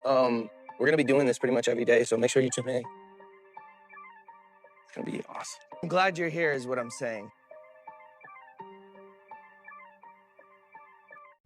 We're gonna be doing this pretty much every day, so make sure you tune in. It's gonna be awesome. I'm glad you're here is what I'm saying.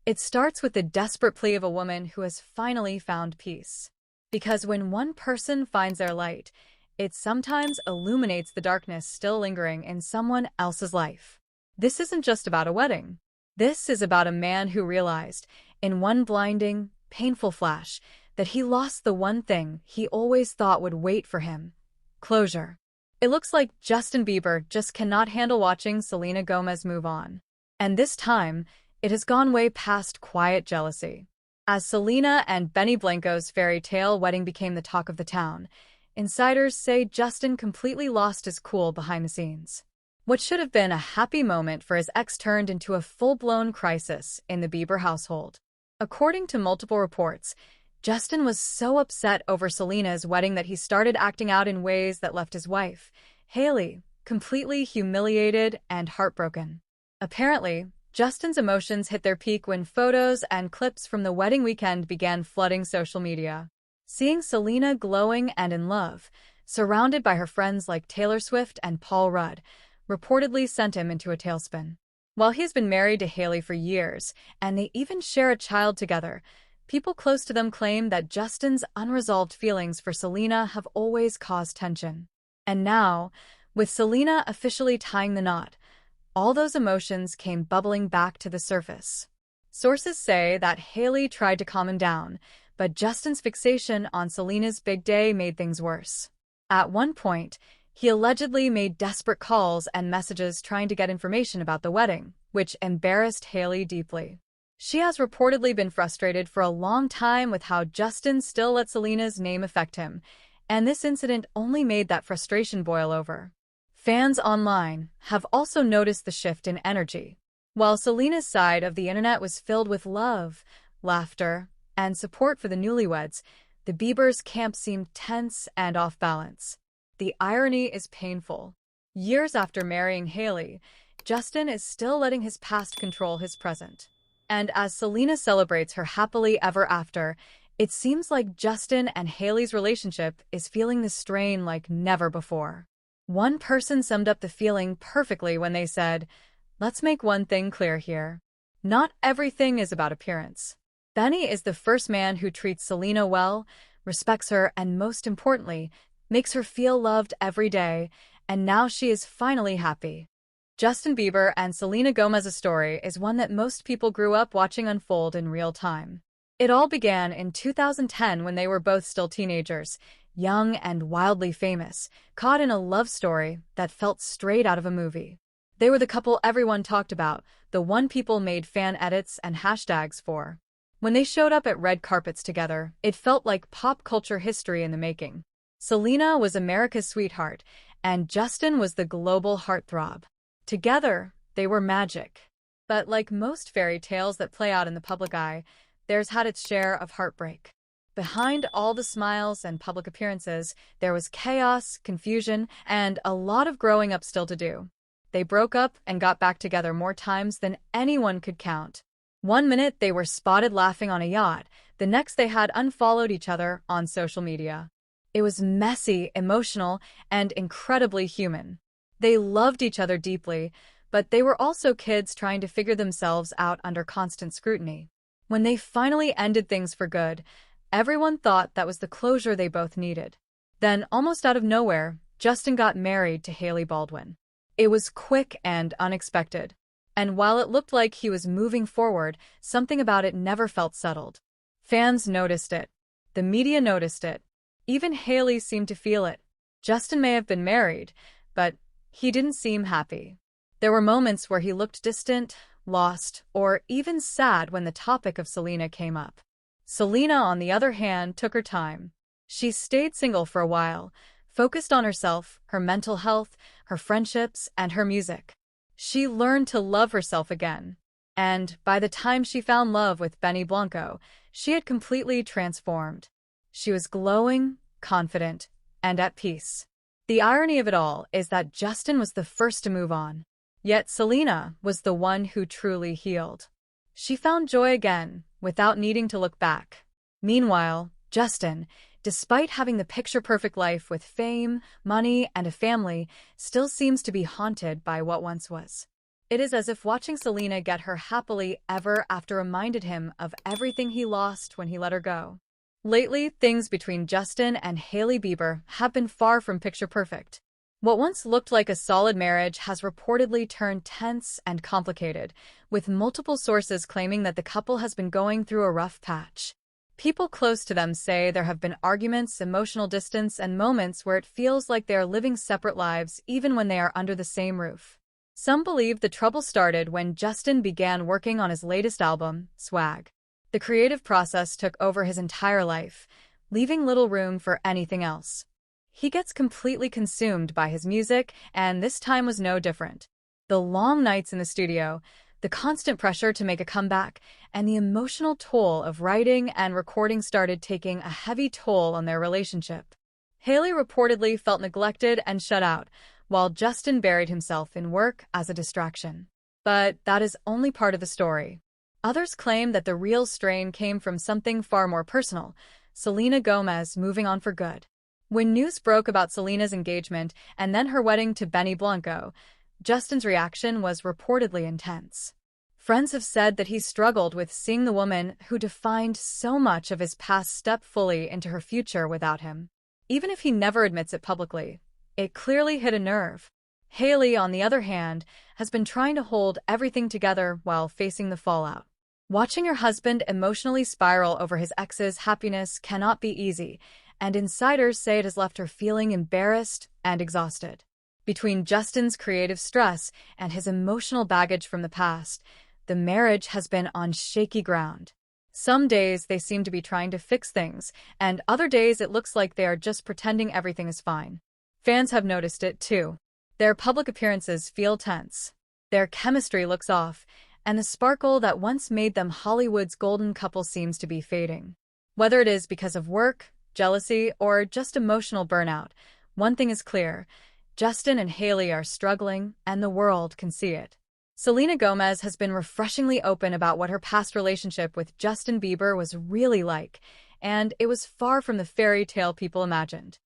It starts with the desperate plea of a woman who has finally found peace. Because when one person finds their light, it sometimes illuminates the darkness still lingering in someone else's life. This isn't just about a wedding. This is about a man who realized, in one blinding, painful flash, that he lost the one thing he always thought would wait for him: closure. It looks like Justin Bieber just cannot handle watching Selena Gomez move on. And this time, it has gone way past quiet jealousy. As Selena and Benny Blanco's fairy tale wedding became the talk of the town, insiders say Justin completely lost his cool behind the scenes. What should have been a happy moment for his ex turned into a full-blown crisis in the Bieber household. According to multiple reports, Justin was so upset over Selena's wedding that he started acting out in ways that left his wife, Hailey, completely humiliated and heartbroken. Apparently, Justin's emotions hit their peak when photos and clips from the wedding weekend began flooding social media. Seeing Selena glowing and in love, surrounded by her friends like Taylor Swift and Paul Rudd, reportedly sent him into a tailspin. While he's been married to Hailey for years, and they even share a child together, people close to them claim that Justin's unresolved feelings for Selena have always caused tension. And now, with Selena officially tying the knot, all those emotions came bubbling back to the surface. Sources say that Hailey tried to calm him down, but Justin's fixation on Selena's big day made things worse. At one point, he allegedly made desperate calls and messages trying to get information about the wedding, which embarrassed Hailey deeply. She has reportedly been frustrated for a long time with how Justin still let Selena's name affect him, and this incident only made that frustration boil over. Fans online have also noticed the shift in energy. While Selena's side of the internet was filled with love, laughter, and support for the newlyweds, the Biebers' camp seemed tense and off balance. The irony is painful. Years after marrying Hailey, Justin is still letting his past control his present. And as Selena celebrates her happily ever after, it seems like Justin and Hailey's relationship is feeling the strain like never before. One person summed up the feeling perfectly when they said, "Let's make one thing clear here. Not everything is about appearance." Benny is the first man who treats Selena well, respects her, and most importantly, makes her feel loved every day, and now she is finally happy. Justin Bieber and Selena Gomez's story is one that most people grew up watching unfold in real time. It all began in 2010 when they were both still teenagers, young and wildly famous, caught in a love story that felt straight out of a movie. They were the couple everyone talked about, the one people made fan edits and hashtags for. When they showed up at red carpets together, it felt like pop culture history in the making. Selena was America's sweetheart, and Justin was the global heartthrob. Together, they were magic. But like most fairy tales that play out in the public eye, theirs had its share of heartbreak. Behind all the smiles and public appearances, there was chaos, confusion, and a lot of growing up still to do. They broke up and got back together more times than anyone could count. One minute they were spotted laughing on a yacht, the next they had unfollowed each other on social media. It was messy, emotional, and incredibly human. They loved each other deeply, but they were also kids trying to figure themselves out under constant scrutiny. When they finally ended things for good, everyone thought that was the closure they both needed. Then, almost out of nowhere, Justin got married to Hailey Baldwin. It was quick and unexpected. And while it looked like he was moving forward, something about it never felt settled. Fans noticed it. The media noticed it. Even Hailey seemed to feel it. Justin may have been married, but he didn't seem happy. There were moments where he looked distant, lost, or even sad when the topic of Selena came up. Selena, on the other hand, took her time. She stayed single for a while, focused on herself, her mental health, her friendships, and her music. She learned to love herself again. And by the time she found love with Benny Blanco, she had completely transformed. She was glowing, confident, and at peace. The irony of it all is that Justin was the first to move on. Yet Selena was the one who truly healed. She found joy again, without needing to look back. Meanwhile, Justin, despite having the picture-perfect life with fame, money, and a family, still seems to be haunted by what once was. It is as if watching Selena get her happily ever after reminded him of everything he lost when he let her go. Lately, things between Justin and Hailey Bieber have been far from picture-perfect. What once looked like a solid marriage has reportedly turned tense and complicated, with multiple sources claiming that the couple has been going through a rough patch. People close to them say there have been arguments, emotional distance, and moments where it feels like they are living separate lives even when they are under the same roof. Some believe the trouble started when Justin began working on his latest album, Swag. The creative process took over his entire life, leaving little room for anything else. He gets completely consumed by his music, and this time was no different. The long nights in the studio, the constant pressure to make a comeback, and the emotional toll of writing and recording started taking a heavy toll on their relationship. Hailey reportedly felt neglected and shut out, while Justin buried himself in work as a distraction. But that is only part of the story. Others claim that the real strain came from something far more personal: Selena Gomez moving on for good. When news broke about Selena's engagement and then her wedding to Benny Blanco, Justin's reaction was reportedly intense. Friends have said that he struggled with seeing the woman who defined so much of his past step fully into her future without him. Even if he never admits it publicly, it clearly hit a nerve. Hailey, on the other hand, has been trying to hold everything together while facing the fallout. Watching her husband emotionally spiral over his ex's happiness cannot be easy, and insiders say it has left her feeling embarrassed and exhausted. Between Justin's creative stress and his emotional baggage from the past, the marriage has been on shaky ground. Some days they seem to be trying to fix things, and other days it looks like they are just pretending everything is fine. Fans have noticed it too. Their public appearances feel tense. Their chemistry looks off, and the sparkle that once made them Hollywood's golden couple seems to be fading. Whether it is because of work, jealousy, or just emotional burnout, one thing is clear: Justin and Hailey are struggling, and the world can see it. Selena Gomez has been refreshingly open about what her past relationship with Justin Bieber was really like, and it was far from the fairy tale people imagined.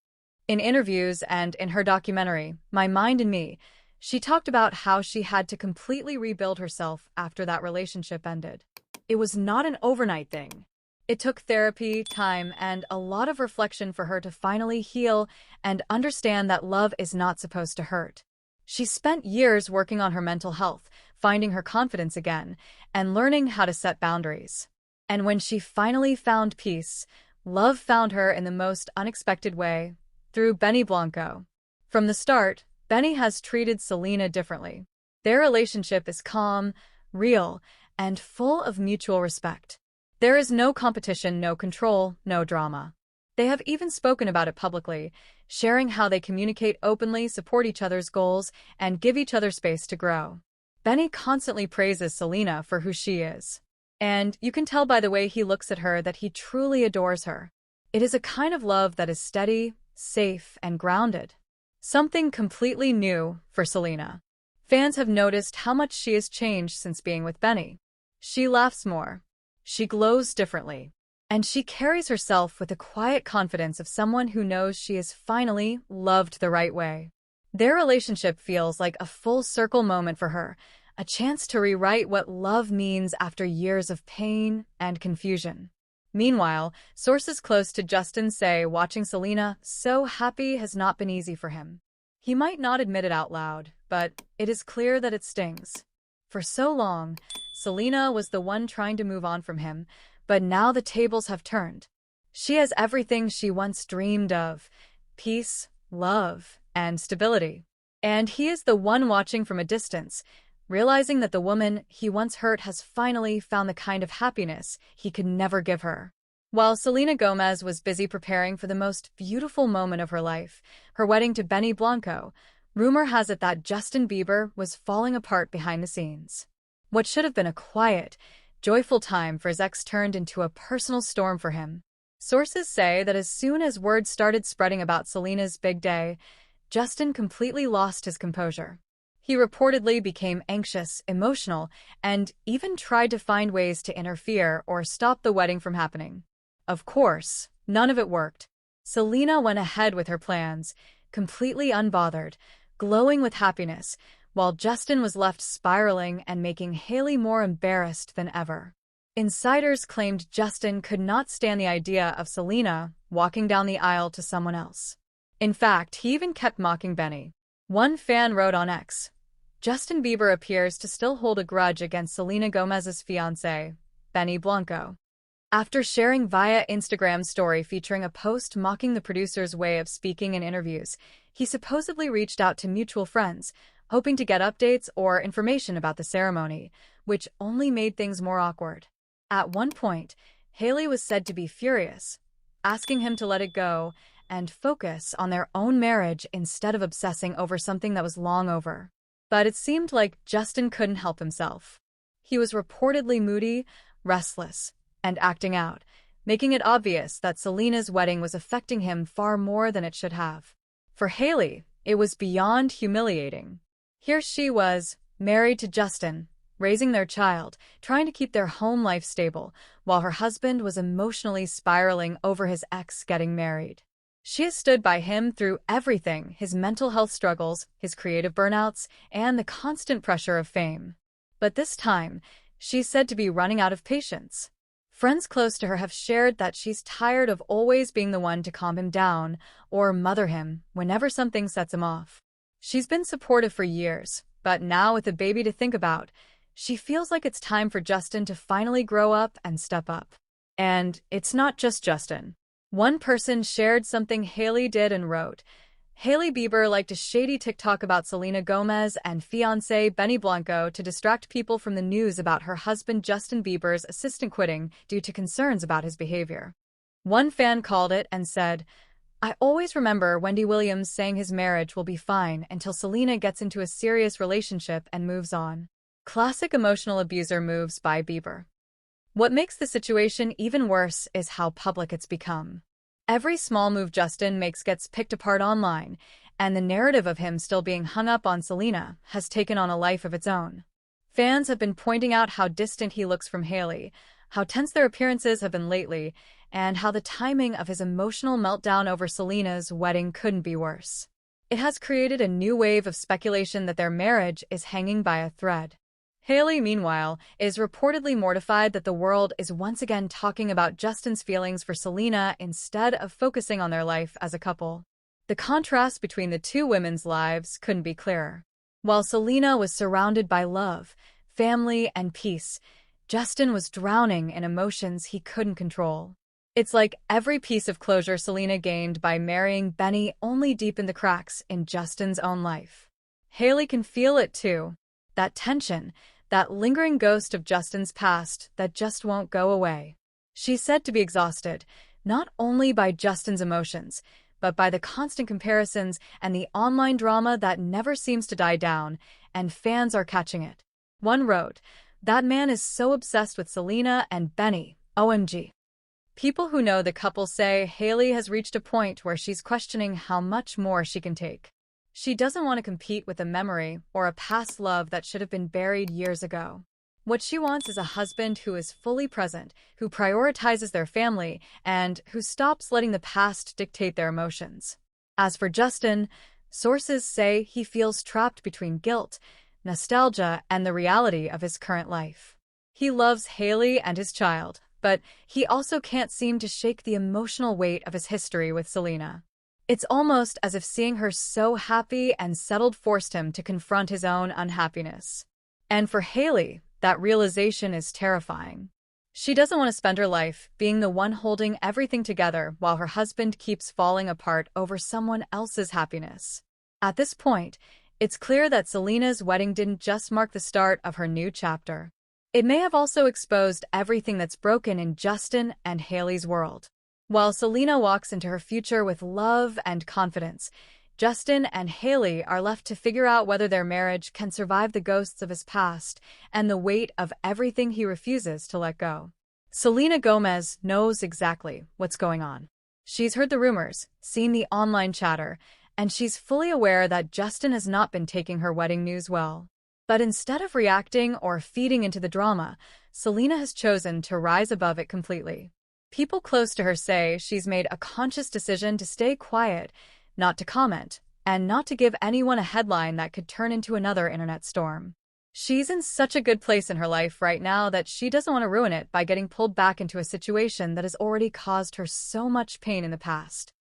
In interviews and in her documentary, My Mind and Me, she talked about how she had to completely rebuild herself after that relationship ended. It was not an overnight thing. It took therapy, time, and a lot of reflection for her to finally heal and understand that love is not supposed to hurt. She spent years working on her mental health, finding her confidence again, and learning how to set boundaries. And when she finally found peace, love found her in the most unexpected way, through Benny Blanco. From the start, Benny has treated Selena differently. Their relationship is calm, real, and full of mutual respect. There is no competition, no control, no drama. They have even spoken about it publicly, sharing how they communicate openly, support each other's goals, and give each other space to grow. Benny constantly praises Selena for who she is. And you can tell by the way he looks at her that he truly adores her. It is a kind of love that is steady, safe, and grounded. Something completely new for Selena. Fans have noticed how much she has changed since being with Benny. She laughs more. She glows differently. And she carries herself with the quiet confidence of someone who knows she is finally loved the right way. Their relationship feels like a full-circle moment for her, a chance to rewrite what love means after years of pain and confusion. Meanwhile, sources close to Justin say watching Selena so happy has not been easy for him. He might not admit it out loud, but it is clear that it stings. For so long, Selena was the one trying to move on from him, but now the tables have turned. She has everything she once dreamed of: peace, love, and stability. And he is the one watching from a distance, realizing that the woman he once hurt has finally found the kind of happiness he could never give her. While Selena Gomez was busy preparing for the most beautiful moment of her life, her wedding to Benny Blanco, rumor has it that Justin Bieber was falling apart behind the scenes. What should have been a quiet, joyful time for his ex turned into a personal storm for him. Sources say that as soon as word started spreading about Selena's big day, Justin completely lost his composure. He reportedly became anxious, emotional, and even tried to find ways to interfere or stop the wedding from happening. Of course, None of it worked. Selena went ahead with her plans, completely unbothered, glowing with happiness, while Justin was left spiraling and making Hailey more embarrassed than ever. Insiders claimed Justin could not stand the idea of Selena walking down the aisle to someone else. In fact, he even kept mocking Benny. One fan wrote on X, "Justin Bieber appears to still hold a grudge against Selena Gomez's fiancé, Benny Blanco." After sharing via Instagram story featuring a post mocking the producer's way of speaking in interviews, he supposedly reached out to mutual friends, hoping to get updates or information about the ceremony, which only made things more awkward. At one point, Hailey was said to be furious, asking him to let it go and focus on their own marriage instead of obsessing over something that was long over. But it seemed like Justin couldn't help himself. He was reportedly moody, restless, and acting out, making it obvious that Selena's wedding was affecting him far more than it should have. For Hailey, it was beyond humiliating. Here she was, married to Justin, raising their child, trying to keep their home life stable, while her husband was emotionally spiraling over his ex getting married. She has stood by him through everything: his mental health struggles, his creative burnouts, and the constant pressure of fame. But this time, she's said to be running out of patience. Friends close to her have shared that she's tired of always being the one to calm him down or mother him whenever something sets him off. She's been supportive for years, but now with a baby to think about, she feels like it's time for Justin to finally grow up and step up. And it's not just Justin. One person shared something Hailey did and wrote, "Hailey Bieber liked a shady TikTok about Selena Gomez and fiancé Benny Blanco to distract people from the news about her husband Justin Bieber's assistant quitting due to concerns about his behavior." One fan called it and said, "I always remember Wendy Williams saying his marriage will be fine until Selena gets into a serious relationship and moves on." Classic emotional abuser moves by Bieber. What makes the situation even worse is how public it's become. Every small move Justin makes gets picked apart online, and the narrative of him still being hung up on Selena has taken on a life of its own. Fans have been pointing out how distant he looks from Hailey, how tense their appearances have been lately, and how the timing of his emotional meltdown over Selena's wedding couldn't be worse. It has created a new wave of speculation that their marriage is hanging by a thread. Hailey, meanwhile, is reportedly mortified that the world is once again talking about Justin's feelings for Selena instead of focusing on their life as a couple. The contrast between the two women's lives couldn't be clearer. While Selena was surrounded by love, family, and peace, Justin was drowning in emotions he couldn't control. It's like every piece of closure Selena gained by marrying Benny only deepened the cracks in Justin's own life. Hailey can feel it too. That tension, that lingering ghost of Justin's past that just won't go away. She's said to be exhausted, not only by Justin's emotions, but by the constant comparisons and the online drama that never seems to die down, and fans are catching it. One wrote, "That man is so obsessed with Selena and Benny, OMG." People who know the couple say Hailey has reached a point where she's questioning how much more she can take. She doesn't want to compete with a memory or a past love that should have been buried years ago. What she wants is a husband who is fully present, who prioritizes their family, and who stops letting the past dictate their emotions. As for Justin, sources say he feels trapped between guilt, nostalgia, and the reality of his current life. He loves Hailey and his child, but he also can't seem to shake the emotional weight of his history with Selena. It's almost as if seeing her so happy and settled forced him to confront his own unhappiness. And for Hailey, that realization is terrifying. She doesn't want to spend her life being the one holding everything together while her husband keeps falling apart over someone else's happiness. At this point, it's clear that Selena's wedding didn't just mark the start of her new chapter. It may have also exposed everything that's broken in Justin and Hailey's world. While Selena walks into her future with love and confidence, Justin and Hailey are left to figure out whether their marriage can survive the ghosts of his past and the weight of everything he refuses to let go. Selena Gomez knows exactly what's going on. She's heard the rumors, seen the online chatter, and she's fully aware that Justin has not been taking her wedding news well. But instead of reacting or feeding into the drama, Selena has chosen to rise above it completely. People close to her say she's made a conscious decision to stay quiet, not to comment, and not to give anyone a headline that could turn into another internet storm. She's in such a good place in her life right now that she doesn't want to ruin it by getting pulled back into a situation that has already caused her so much pain in the past.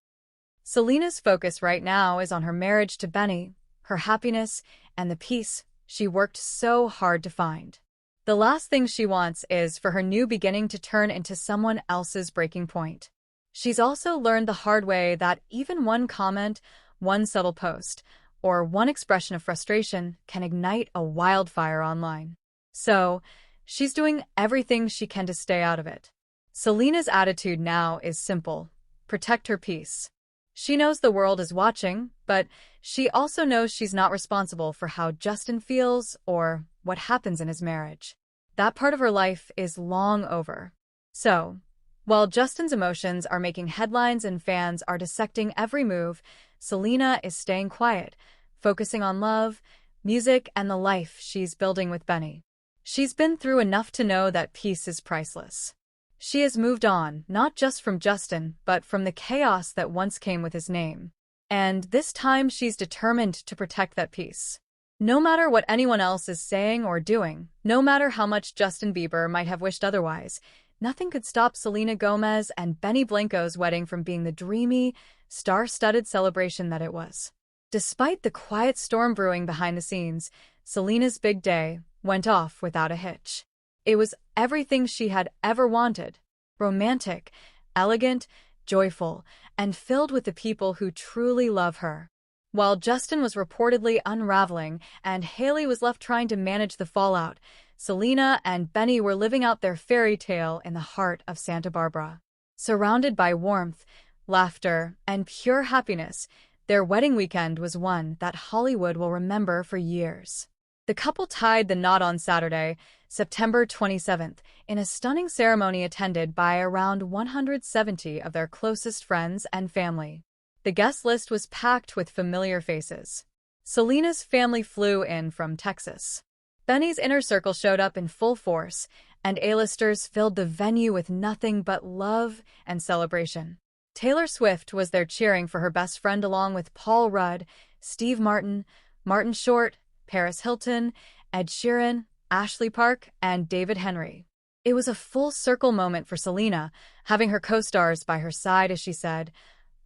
Selena's focus right now is on her marriage to Benny, her happiness, and the peace she worked so hard to find. The last thing she wants is for her new beginning to turn into someone else's breaking point. She's also learned the hard way that even one comment, one subtle post, or one expression of frustration can ignite a wildfire online. So, she's doing everything she can to stay out of it. Selena's attitude now is simple: protect her peace. She knows the world is watching, but she also knows she's not responsible for how Justin feels or what happens in his marriage. That part of her life is long over. So, while Justin's emotions are making headlines and fans are dissecting every move, Selena is staying quiet, focusing on love, music, and the life she's building with Benny. She's been through enough to know that peace is priceless. She has moved on, not just from Justin, but from the chaos that once came with his name. And this time she's determined to protect that peace. No matter what anyone else is saying or doing, no matter how much Justin Bieber might have wished otherwise, nothing could stop Selena Gomez and Benny Blanco's wedding from being the dreamy, star-studded celebration that it was. Despite the quiet storm brewing behind the scenes, Selena's big day went off without a hitch. It was everything she had ever wanted: romantic, elegant, joyful, and filled with the people who truly love her. While Justin was reportedly unraveling and Hailey was left trying to manage the fallout, Selena and Benny were living out their fairy tale in the heart of Santa Barbara. Surrounded by warmth, laughter, and pure happiness, their wedding weekend was one that Hollywood will remember for years. The couple tied the knot on Saturday, September 27th, in a stunning ceremony attended by around 170 of their closest friends and family. The guest list was packed with familiar faces. Selena's family flew in from Texas. Benny's inner circle showed up in full force, and A-listers filled the venue with nothing but love and celebration. Taylor Swift was there cheering for her best friend along with Paul Rudd, Steve Martin, Martin Short, Paris Hilton, Ed Sheeran, Ashley Park, and David Henry. It was a full-circle moment for Selena, having her co-stars by her side as she said,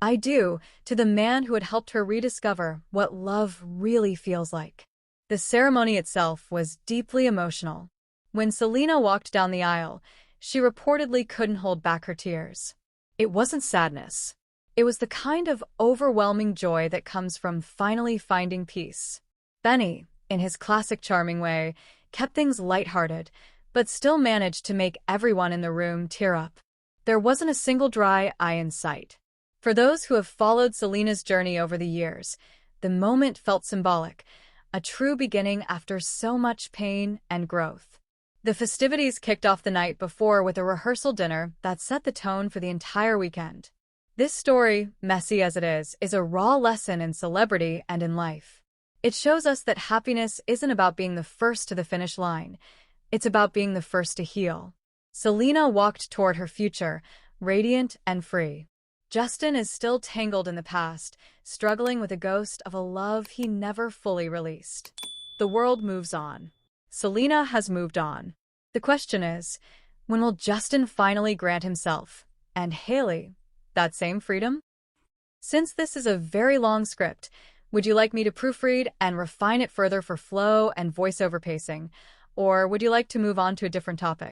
"I do," to the man who had helped her rediscover what love really feels like. The ceremony itself was deeply emotional. When Selena walked down the aisle, she reportedly couldn't hold back her tears. It wasn't sadness. It was the kind of overwhelming joy that comes from finally finding peace. Benny, in his classic charming way, kept things lighthearted, but still managed to make everyone in the room tear up. There wasn't a single dry eye in sight. For those who have followed Selena's journey over the years, the moment felt symbolic, a true beginning after so much pain and growth. The festivities kicked off the night before with a rehearsal dinner that set the tone for the entire weekend. This story, messy as it is a raw lesson in celebrity and in life. It shows us that happiness isn't about being the first to the finish line. It's about being the first to heal. Selena walked toward her future, radiant and free. Justin is still tangled in the past, struggling with a ghost of a love he never fully released. The world moves on. Selena has moved on. The question is, when will Justin finally grant himself, and Hailey, that same freedom? Since this is a very long script, would you like me to proofread and refine it further for flow and voiceover pacing, or would you like to move on to a different topic?